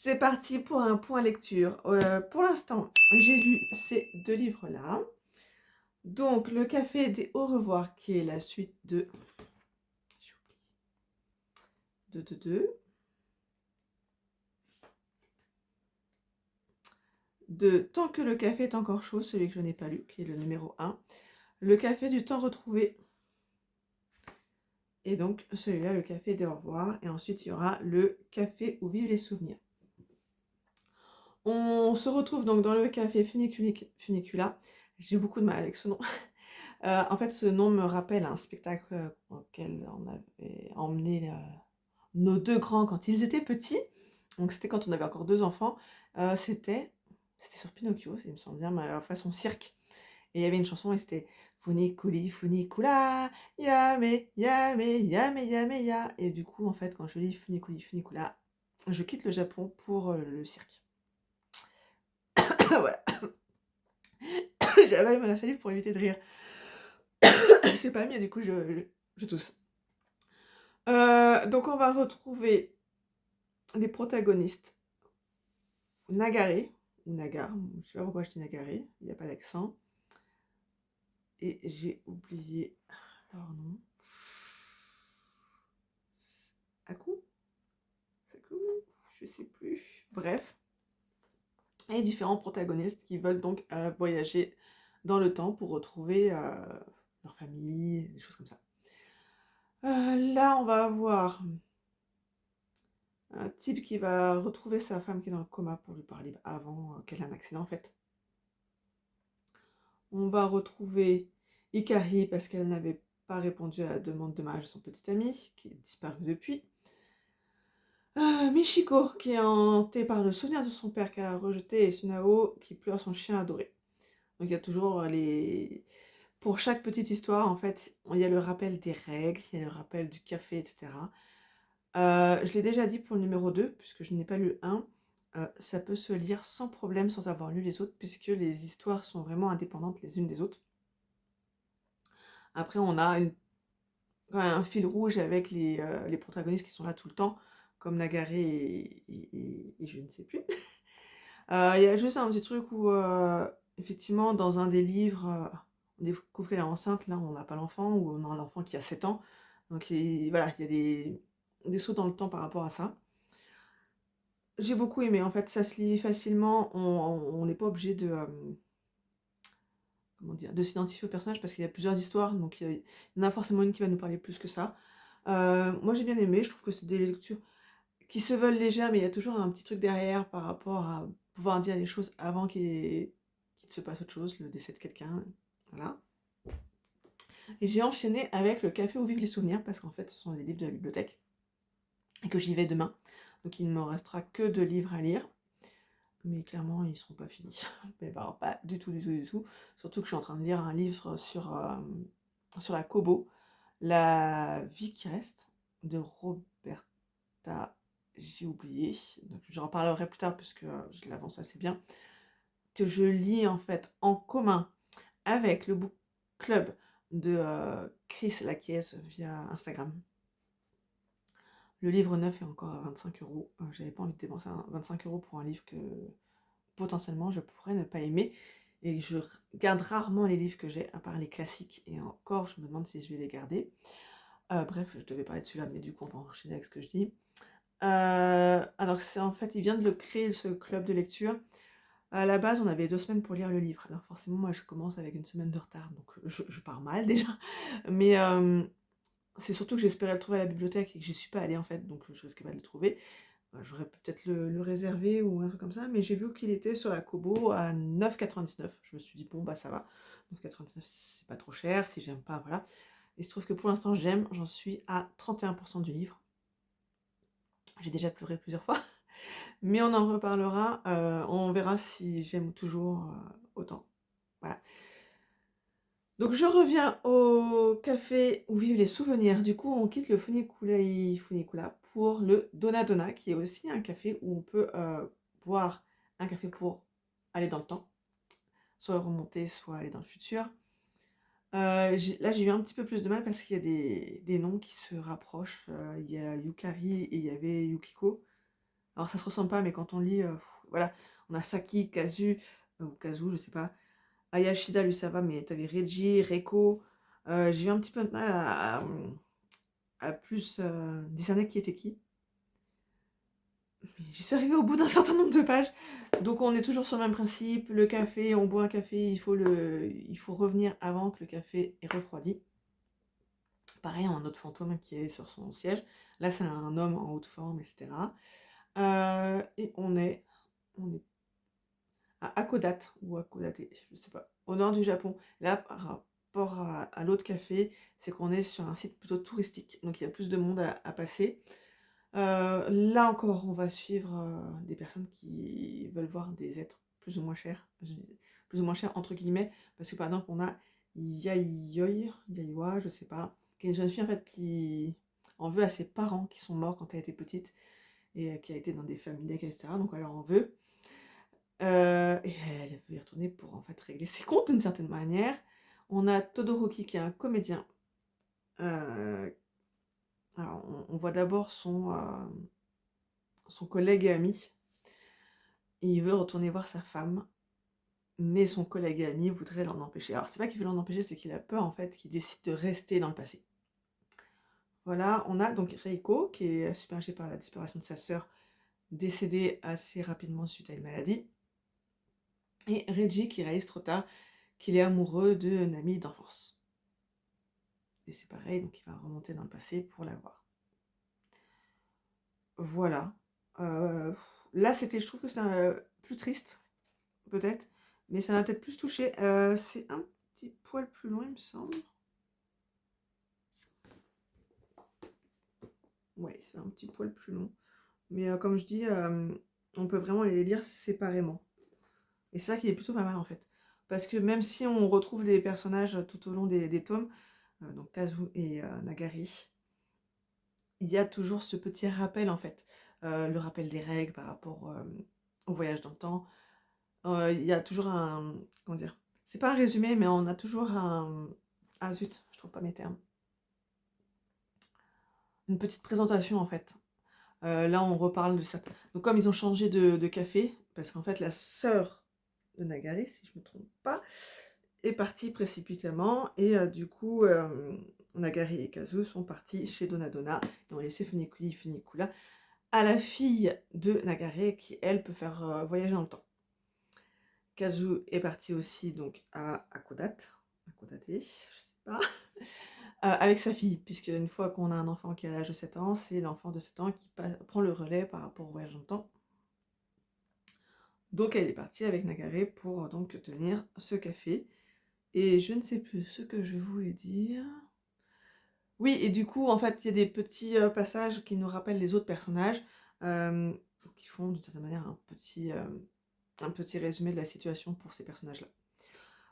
C'est parti pour un point lecture. Pour l'instant, j'ai lu ces 2 livres-là. Donc, Le Café des Au revoir, qui est la suite j'ai oublié, de Tant que le café est encore chaud, celui que je n'ai pas lu, qui est le numéro 1. Le Café du temps retrouvé. Et donc, celui-là, Le Café des Au revoir. Et ensuite, il y aura Le Café où vivent les souvenirs. On se retrouve donc dans le café Funicula. J'ai beaucoup de mal avec ce nom. En fait, ce nom me rappelle un spectacle auquel on avait emmené nos 2 grands quand ils étaient petits. Donc c'était quand on avait encore 2 enfants. C'était sur Pinocchio, il me semble bien, mais façon cirque. Et il y avait une chanson et c'était Funiculi, funicula, yame, yame, yame, yame, ya. Et du coup, en fait, quand je lis Funiculi, funicula, je quitte le Japon pour le cirque. Voilà. J'ai avalé ma salive pour éviter de rire. C'est pas mieux, du coup, je tousse. Donc on va retrouver les protagonistes Nagare, ou Nagar, je sais pas pourquoi je dis Nagare, il n'y a pas d'accent. Et j'ai oublié leur nom. Aku Saku, je sais plus. Bref. Et différents protagonistes qui veulent donc voyager dans le temps pour retrouver leur famille, des choses comme ça. Là, on va avoir un type qui va retrouver sa femme qui est dans le coma pour lui parler avant qu'elle ait un accident en fait. On va retrouver Ikari parce qu'elle n'avait pas répondu à la demande de mariage de son petit ami, qui est disparu depuis. Michiko, qui est hantée par le souvenir de son père qu'elle a rejeté, et Sunao, qui pleure son chien adoré. Donc il y a toujours les... Pour chaque petite histoire, en fait, il y a le rappel des règles, il y a le rappel du café, etc. Je l'ai déjà dit pour le numéro 2, puisque je n'ai pas lu le 1. Ça peut se lire sans problème, sans avoir lu les autres, puisque les histoires sont vraiment indépendantes les unes des autres. Après, on a quand même un fil rouge avec les protagonistes qui sont là tout le temps, comme Nagare et je ne sais plus. Il y a juste un petit truc où, effectivement, dans un des livres, on découvre qu'elle est enceinte, là on n'a pas l'enfant, ou on a un enfant qui a 7 ans. Donc voilà, il y a des sauts dans le temps par rapport à ça. J'ai beaucoup aimé, en fait, ça se lit facilement, on n'est pas obligé de, comment dire, de s'identifier au personnage parce qu'il y a plusieurs histoires, donc il y en a forcément une qui va nous parler plus que ça. Moi j'ai bien aimé, je trouve que c'est des lectures qui se veulent légères, mais il y a toujours un petit truc derrière par rapport à pouvoir dire les choses avant qu'il se passe autre chose, le décès de quelqu'un, voilà. Et j'ai enchaîné avec Le Café où vivent les souvenirs, parce qu'en fait ce sont des livres de la bibliothèque, et que j'y vais demain, donc il ne me restera que 2 livres à lire. Mais clairement, ils seront pas finis. Mais bah, pas du tout, du tout, du tout. Surtout que je suis en train de lire un livre sur la Kobo, La vie qui reste, de Roberta, j'ai oublié. Donc j'en reparlerai plus tard puisque je l'avance assez bien. Que je lis en fait en commun avec le book club de Chris Laquies via Instagram. Le livre neuf est encore à 25 €. J'avais pas envie de dépenser 25 € pour un livre que potentiellement je pourrais ne pas aimer. Et je garde rarement les livres que j'ai, à part les classiques. Et encore, je me demande si je vais les garder. Bref, je devais parler de celui-là, mais du coup, on va enchaîner avec ce que je dis. Alors, c'est en fait, il vient de le créer, ce club de lecture. À la base, on avait 2 semaines pour lire le livre. Alors forcément, moi, je commence avec une semaine de retard, donc je pars mal déjà. Mais c'est surtout que j'espérais le trouver à la bibliothèque et que j'y suis pas allée en fait, donc je risquais pas de le trouver. J'aurais peut-être le réserver ou un truc comme ça, mais j'ai vu qu'il était sur la Kobo à 9,99 €. Je me suis dit, bon, bah ça va, 9,99 €, c'est pas trop cher, si j'aime pas, voilà. Il se trouve que pour l'instant, j'aime, j'en suis à 31% du livre. J'ai déjà pleuré plusieurs fois, mais on en reparlera, on verra si j'aime toujours autant. Voilà. Donc je reviens au café où vivent les souvenirs. Du coup, on quitte le Funicula pour le Donna Donna, qui est aussi un café où on peut boire un café pour aller dans le temps, soit remonter, soit aller dans le futur. Là, j'ai eu un petit peu plus de mal parce qu'il y a des noms qui se rapprochent. Il y a Yukari et il y avait Yukiko. Alors ça se ressemble pas, mais quand on lit, voilà, on a Saki, Kazu, ou Kazu, je sais pas. Ayashida, lui, ça va, mais tu avais Reiji, Reiko. J'ai eu un petit peu de mal à plus, discerner qui était qui. Mais j'y suis arrivée au bout d'un certain nombre de pages. Donc on est toujours sur le même principe. Le café, on boit un café, il faut revenir avant que le café ait refroidi. Pareil, un autre fantôme qui est sur son siège. Là, c'est un homme en haute forme, etc. Et on est à Hakodate, ou Hakodate, je sais pas, au nord du Japon. Là, par rapport à l'autre café, c'est qu'on est sur un site plutôt touristique, donc il y a plus de monde à passer. Là encore, on va suivre des personnes qui veulent voir des êtres plus ou moins chers, plus ou moins chers entre guillemets, parce que par exemple, on a Yaiwa, je sais pas, qui est une jeune fille en fait qui en veut à ses parents qui sont morts quand elle était petite et qui a été dans des familles d'accueil, etc. Donc elle leur en veut. Et elle veut y retourner pour en fait régler ses comptes d'une certaine manière. On a Todoroki qui est un comédien. Alors on voit d'abord son collègue et ami. Et il veut retourner voir sa femme, mais son collègue et ami voudrait l'en empêcher. Alors c'est pas qu'il veut l'en empêcher, c'est qu'il a peur en fait, qu'il décide de rester dans le passé. Voilà, on a donc Reiko qui est submergée par la disparition de sa sœur, décédée assez rapidement suite à une maladie. Et Reggie qui réalise trop tard qu'il est amoureux d'une amie d'enfance. Et c'est pareil, donc il va remonter dans le passé pour la voir. Voilà. Là, je trouve que c'est plus triste, peut-être, mais ça m'a peut-être plus touché. C'est un petit poil plus loin, il me semble. Ouais, c'est un petit poil plus long. Mais comme je dis, on peut vraiment les lire séparément. Et c'est ça qui est plutôt pas mal en fait. Parce que même si on retrouve les personnages tout au long des tomes, donc Kazu et Nagari, il y a toujours ce petit rappel en fait. Le rappel des règles par rapport au voyage dans le temps. Il y a toujours un... Comment dire? C'est pas un résumé, mais on a toujours un... Ah zut, je trouve pas mes termes. Une petite présentation en fait. Là, on reparle de ça. Donc, comme ils ont changé de café, parce qu'en fait, la sœur de Nagare, si je ne me trompe pas, est partie précipitamment. Et du coup, Nagare et Kazu sont partis chez Donadona et ont laissé Funicula à la fille de Nagare qui, elle, peut faire voyager dans le temps. Kazu est parti aussi donc à Akodate, je sais pas. Avec sa fille, puisque une fois qu'on a un enfant qui a l'âge de 7 ans, c'est l'enfant de 7 ans qui prend le relais par rapport au voyage dans le temps. Donc elle est partie avec Nagare pour donc tenir ce café. Et je ne sais plus ce que je voulais dire. Oui, et du coup, en fait, il y a des petits passages qui nous rappellent les autres personnages, qui font d'une certaine manière un petit résumé de la situation pour ces personnages-là.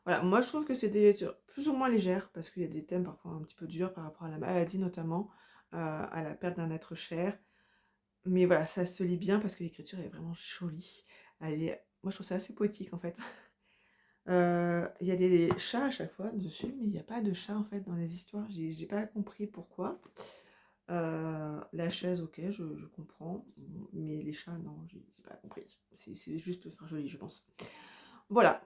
Voilà, moi je trouve que c'est des lectures plus ou moins légères, parce qu'il y a des thèmes parfois un petit peu durs par rapport à la maladie notamment, à la perte d'un être cher. Mais voilà, ça se lit bien parce que l'écriture est vraiment jolie. Moi je trouve ça assez poétique en fait. Il y a des chats à chaque fois dessus, mais il n'y a pas de chat en fait dans les histoires. J'ai pas compris pourquoi. La chaise, ok, je comprends. Mais les chats, non, j'ai pas compris. C'est juste pour faire joli, je pense. Voilà,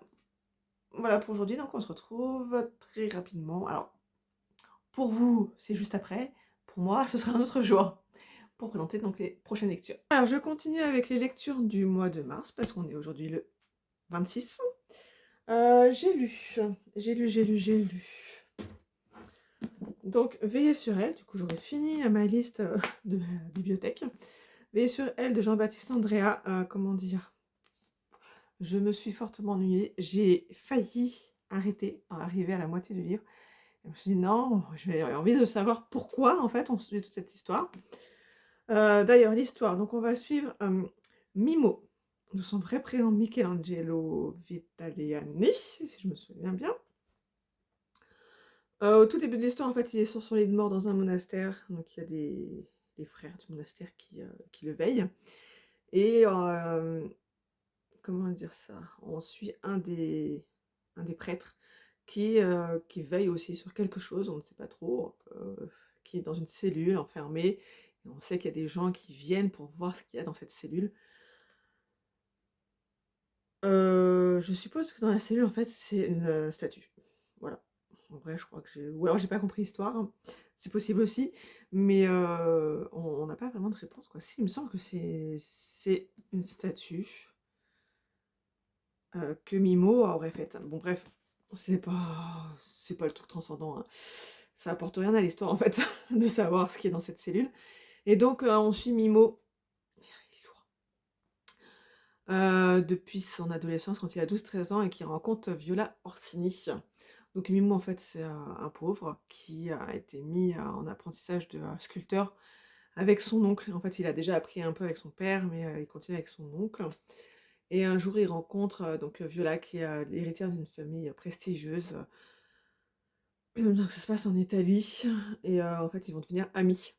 voilà pour aujourd'hui, donc on se retrouve très rapidement. Alors, pour vous, c'est juste après. Pour moi, ce sera un autre jour pour présenter donc les prochaines lectures. Alors, je continue avec les lectures du mois de mars, parce qu'on est aujourd'hui le 26. J'ai lu. Donc, Veiller sur elle, du coup j'aurais fini ma liste de la bibliothèque. Veiller sur elle de Jean-Baptiste Andrea, comment dire, je me suis fortement ennuyée, j'ai failli arriver à la moitié du livre. Je me suis dit non, j'ai envie de savoir pourquoi en fait on suit toute cette histoire. D'ailleurs l'histoire, donc on va suivre Mimo, de son vrai prénom Michelangelo Vitaliani, si je me souviens bien. Au tout début de l'histoire, en fait, il est sur son lit de mort dans un monastère, donc il y a des frères du monastère qui le veillent. Et comment dire ça? On suit un des prêtres qui veille aussi sur quelque chose, on ne sait pas trop, qui est dans une cellule enfermée Et on sait qu'il y a des gens qui viennent pour voir ce qu'il y a dans cette cellule. Je suppose que dans la cellule, en fait, c'est une, statue. Voilà. En vrai, je crois que j'ai ou alors j'ai pas compris l'histoire, hein. C'est possible aussi, mais on n'a pas vraiment de réponse, quoi. Si, il me semble que c'est une statue, que Mimo aurait faite. Bon bref, c'est pas le truc transcendant, hein. Ça apporte rien à l'histoire, en fait, de savoir ce qui est dans cette cellule et donc on suit Mimo. Il est lourd. Depuis son adolescence, quand il a 12-13 ans et qu'il rencontre Viola Orsini. Donc Mimo, en fait, c'est un pauvre qui a été mis, en apprentissage de, sculpteur avec son oncle. En fait, il a déjà appris un peu avec son père, mais il continue avec son oncle et un jour, il rencontre, donc Viola qui est, l'héritière d'une famille, prestigieuse, donc ça se passe en Italie et en fait, ils vont devenir amis,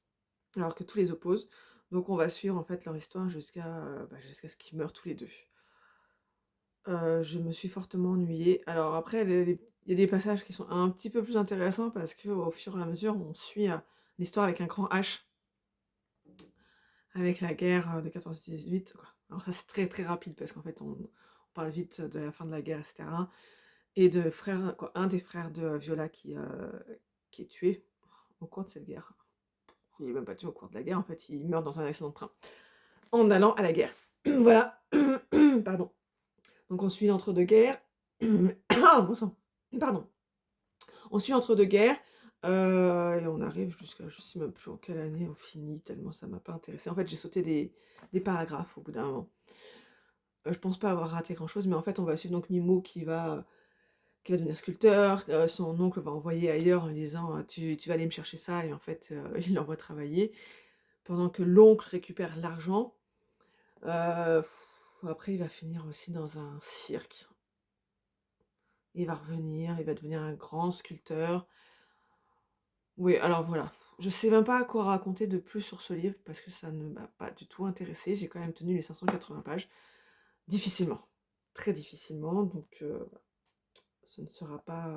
alors que tout les oppose. Donc on va suivre, en fait, leur histoire jusqu'à ce qu'ils meurent tous les 2. Je me suis fortement ennuyée. Alors après, il y a des passages qui sont un petit peu plus intéressants parce qu'au fur et à mesure, on suit, l'histoire avec un grand H, avec la guerre, de 14-18, quoi. Alors ça, c'est très, très rapide parce qu'en fait, on parle vite de la fin de la guerre et cetera et de frère quoi, un des frères de Viola qui est tué au cours de cette guerre. Il est même pas tué au cours de la guerre, en fait, il meurt dans un accident de train en allant à la guerre. Voilà. Pardon. Donc on suit l'entre-deux-guerres. Ah bon sang! Pardon. On suit l'entre-deux-guerres, et on arrive jusqu'à je sais même plus en quelle année on finit, tellement ça m'a pas intéressée. En fait, j'ai sauté des paragraphes au bout d'un moment. Je pense pas avoir raté grand-chose, mais en fait, on va suivre donc Mimo qui va devenir sculpteur, son oncle va envoyer ailleurs en lui disant, «Tu vas aller me chercher ça» et en fait, il l'envoie travailler, pendant que l'oncle récupère l'argent. Heu, Après il va finir aussi dans un cirque. Il va revenir, il va devenir un grand sculpteur. Oui, alors voilà, je sais même pas quoi raconter de plus sur ce livre parce que ça ne m'a pas du tout intéressée. J'ai quand même tenu les 580 pages. Difficilement, très difficilement, donc ce ne sera pas,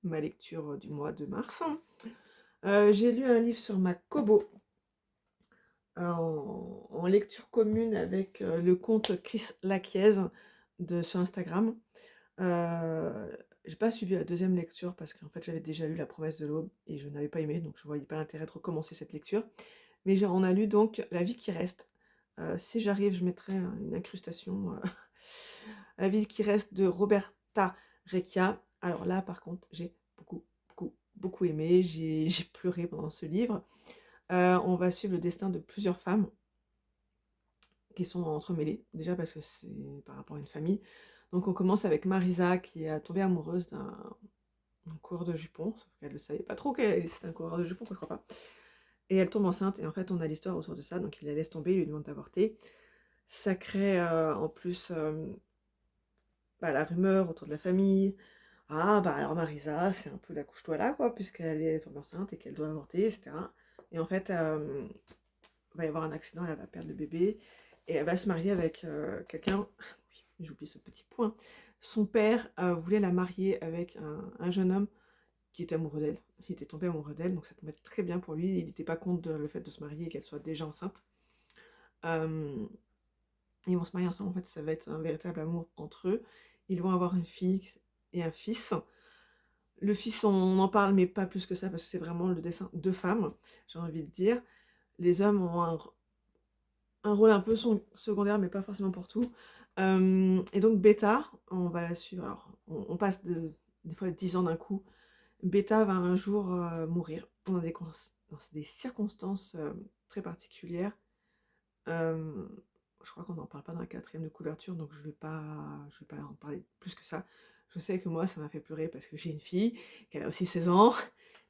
ma lecture, du mois de mars. J'ai lu un livre sur ma Kobo, en lecture commune avec, le compte Chris Laquiez sur Instagram. J'ai pas suivi la deuxième lecture parce qu'en fait, j'avais déjà lu La Promesse de l'aube et je n'avais pas aimé, donc je voyais pas l'intérêt de recommencer cette lecture. Mais on a lu donc La vie qui reste. Si j'arrive, je mettrai une incrustation. La vie qui reste de Roberta Recchia. Alors là, par contre, j'ai beaucoup, beaucoup, beaucoup aimé. J'ai pleuré pendant ce livre. On va suivre le destin de plusieurs femmes qui sont entremêlées. Déjà parce que c'est par rapport à une famille. Donc on commence avec Marisa qui est tombée amoureuse d'un coureur de jupons, sauf qu'elle ne savait pas trop que c'était un coureur de jupons, je crois pas. Et elle tombe enceinte, et en fait on a l'histoire autour de ça, donc il la laisse tomber, il lui demande d'avorter. Ça crée en plus la rumeur autour de la famille. Ah bah alors Marisa, c'est un peu la couche-toi là, quoi, puisqu'elle est tombée enceinte et qu'elle doit avorter, etc. Et en fait, va y avoir un accident, elle va perdre le bébé, et elle va se marier avec quelqu'un. Oui, j'oublie ce petit point. Son père voulait la marier avec un jeune homme qui était amoureux d'elle. Il était tombé amoureux d'elle, donc ça tombait très bien pour lui. Il n'était pas contre le fait de se marier et qu'elle soit déjà enceinte. Euh, Ils vont se marier ensemble, en fait, ça va être un véritable amour entre eux. Ils vont avoir une fille et un fils. Le fils, on en parle, mais pas plus que ça, parce que c'est vraiment le dessin de femmes, j'ai envie de dire. Les hommes ont un rôle un peu secondaire, mais pas forcément pour tout. Et donc, Beta, on va la suivre. Alors, on passe des fois 10 ans d'un coup. Beta va un jour mourir dans des circonstances très particulières. Je crois qu'on n'en parle pas dans la quatrième de couverture, donc je vais pas en parler plus que ça. Je sais que moi, ça m'a fait pleurer parce que j'ai une fille, qu'elle a aussi 16 ans,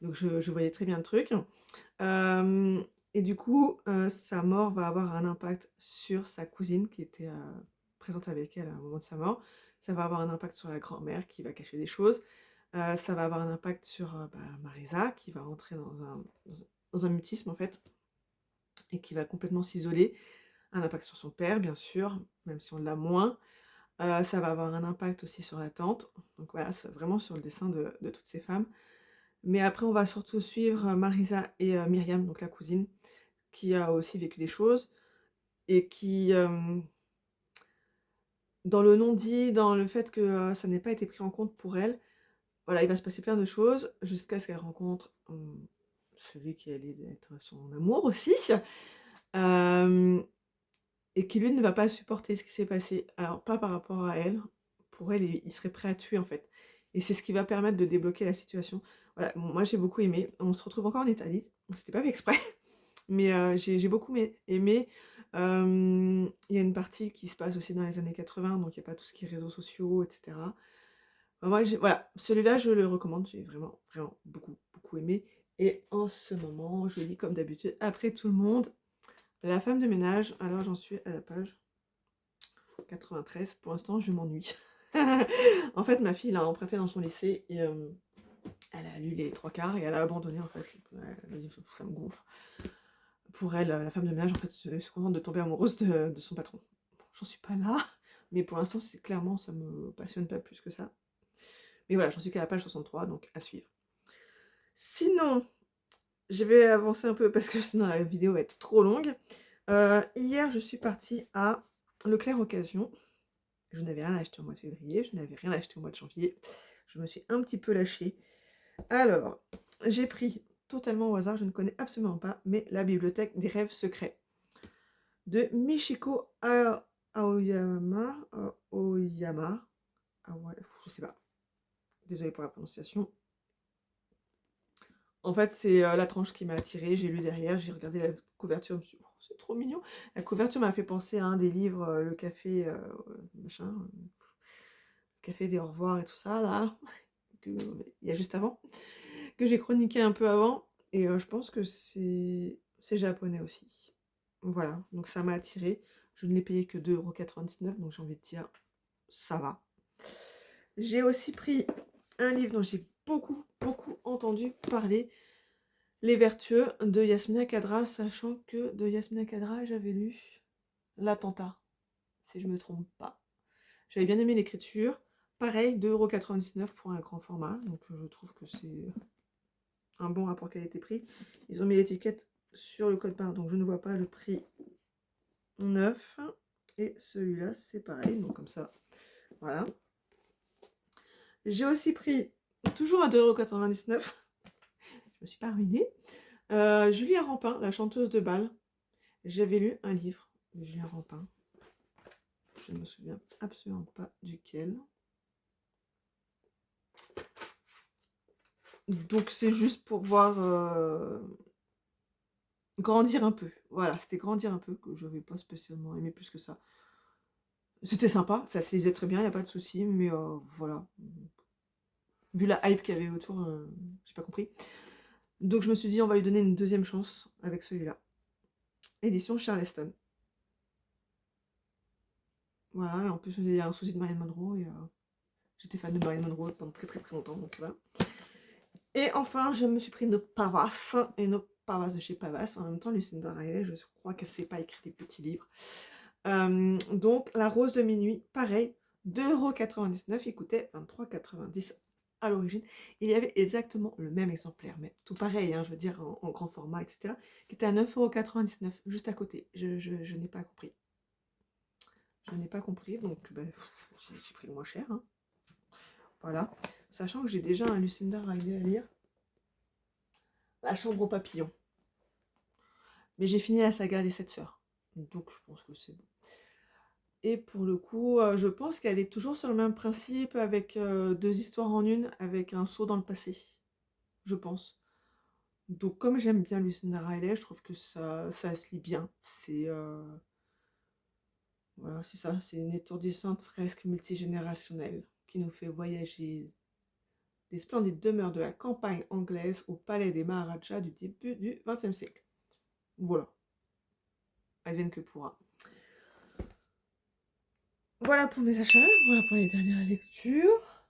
donc je voyais très bien le truc. Et du coup, sa mort va avoir un impact sur sa cousine qui était présente avec elle au moment de sa mort. Ça va avoir un impact sur la grand-mère qui va cacher des choses. Ça va avoir un impact sur Marisa qui va entrer dans un mutisme en fait et qui va complètement s'isoler. Un impact sur son père, bien sûr, même si on l'a moins. Ça va avoir un impact aussi sur la tante. Donc voilà, c'est vraiment sur le dessin de toutes ces femmes. Mais après, on va surtout suivre Marisa et Myriam, donc la cousine, qui a aussi vécu des choses et qui, dans le non-dit, dans le fait que, ça n'ait pas été pris en compte pour elle, voilà, il va se passer plein de choses jusqu'à ce qu'elle rencontre, celui qui allait être son amour aussi, hem et qui lui ne va pas supporter ce qui s'est passé. Alors pas par rapport à elle, pour elle, il serait prêt à tuer en fait et c'est ce qui va permettre de débloquer la situation. Voilà, bon, moi j'ai beaucoup aimé. On se retrouve encore en Italie, c'était pas fait exprès, mais j'ai beaucoup aimé. Il y a une partie qui se passe aussi dans les années 80, donc il y a pas tout ce qui est réseaux sociaux et cetera. Moi voilà, celui-là je le recommande, j'ai vraiment, vraiment beaucoup, beaucoup aimé et en ce moment, je lis comme d'habitude après tout le monde, La femme de ménage. Alors j'en suis à la page 93, pour l'instant je m'ennuie. En fait ma fille l'a emprunté dans son lycée et elle a lu les 3 quarts et elle a abandonné en fait. Elle a dit ça me gonfle. Pour elle, la femme de ménage en fait se contente de tomber amoureuse de son patron. Bon, j'en suis pas là, mais pour l'instant c'est clairement ça me passionne pas plus que ça. Mais voilà, j'en suis qu'à la page 63, donc à suivre. Sinon, je vais avancer un peu parce que sinon la vidéo va être trop longue. Hier je suis partie à Leclerc Occasion. Je n'avais rien acheté au mois de février, je n'avais rien acheté au mois de janvier. Je me suis un petit peu lâchée. Alors, j'ai pris totalement au hasard, je ne connais absolument pas, mais La bibliothèque des rêves secrets de Michiko Aoyama. Aoyama. Ah ouais, je sais pas. Désolée pour la prononciation. En fait, c'est la tranche qui m'a attirée. J'ai lu derrière, j'ai regardé la couverture, je me suis dit, oh, c'est trop mignon. La couverture m'a fait penser à un des livres, Le café, machin, Café des au revoir et tout ça, là, il y a juste avant, que j'ai chroniqué un peu avant. Et je pense que c'est japonais aussi. Voilà, donc ça m'a attirée. Je ne l'ai payé que 2,99 €, donc j'ai envie de dire, ça va. J'ai aussi pris un livre dont j'ai beaucoup, beaucoup entendu parler, Les Vertueux de Yasmina Khadra, sachant que de Yasmina Khadra, j'avais lu L'Attentat, si je ne me trompe pas. J'avais bien aimé l'écriture. Pareil, 2,99 € pour un grand format, donc je trouve que c'est un bon rapport qualité-prix. Ils ont mis l'étiquette sur le code barre, donc je ne vois pas le prix neuf. Et celui-là, c'est pareil, donc comme ça, voilà. J'ai aussi pris, toujours à 2,99 €, je me suis pas ruinée, Julia Rampin, la chanteuse de bal. J'avais lu un livre de Julia Rampin. Je ne me souviens absolument pas duquel. Donc c'est juste pour voir grandir un peu. Voilà, c'était grandir un peu, que je n'avais pas spécialement aimé plus que ça. C'était sympa, ça se lisait très bien, il n'y a pas de souci, mais voilà. Vu la hype qu'il y avait autour, j'ai pas compris. Donc je me suis dit, on va lui donner une deuxième chance avec celui-là. Édition Charleston. Voilà, et en plus il y a un souci de Marilyn Monroe, et j'étais fan de Marilyn Monroe pendant très très très longtemps, donc voilà. Et enfin, je me suis pris nos Pavas, et nos Pavas de chez Pavas. En même temps, Lucinda Riley, je crois qu'elle ne sait pas écrire des petits livres. Donc, La Rose de Minuit, pareil, 2,99 €, il coûtait 23,90 € à l'origine. Il y avait exactement le même exemplaire, mais tout pareil, hein, je veux dire, en grand format, etc., qui était à 9,99 €, juste à côté. Je n'ai pas compris. Je n'ai pas compris, donc ben, j'ai pris le moins cher. Hein. Voilà. Sachant que j'ai déjà un Lucinda Riley à lire. La Chambre aux papillons. Mais j'ai fini la saga des 7 sœurs. Donc je pense que c'est bon. Et pour le coup, je pense qu'elle est toujours sur le même principe, avec 2 histoires en une, avec un saut dans le passé. Je pense. Donc comme j'aime bien Lucinda Riley, je trouve que ça se lit bien. C'est voilà, c'est ça, c'est une étourdissante fresque multigénérationnelle qui nous fait voyager des splendides demeures de la campagne anglaise au palais des Maharajas du début du XXe siècle. Voilà. Advienne que pourra. Voilà pour mes achats, voilà pour les dernières lectures.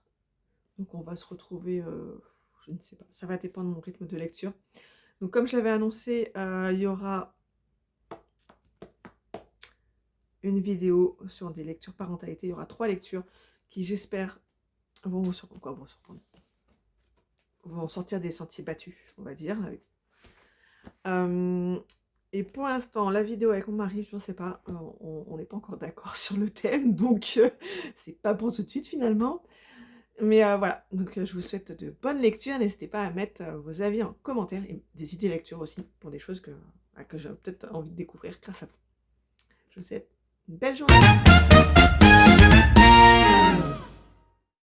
Donc on va se retrouver, je ne sais pas, ça va dépendre de mon rythme de lecture. Donc comme je l'avais annoncé, il y aura une vidéo sur des lectures parentalité. Il y aura 3 lectures qui, j'espère, vont sortir des sentiers battus, on va dire. Et pour l'instant, la vidéo avec mon mari, je ne sais pas, on n'est pas encore d'accord sur le thème, donc c'est pas pour tout de suite finalement. Mais voilà, donc je vous souhaite de bonnes lectures. N'hésitez pas à mettre vos avis en commentaire et des idées lecture aussi pour des choses que j'ai peut-être envie de découvrir grâce à vous. Je vous souhaite une belle journée.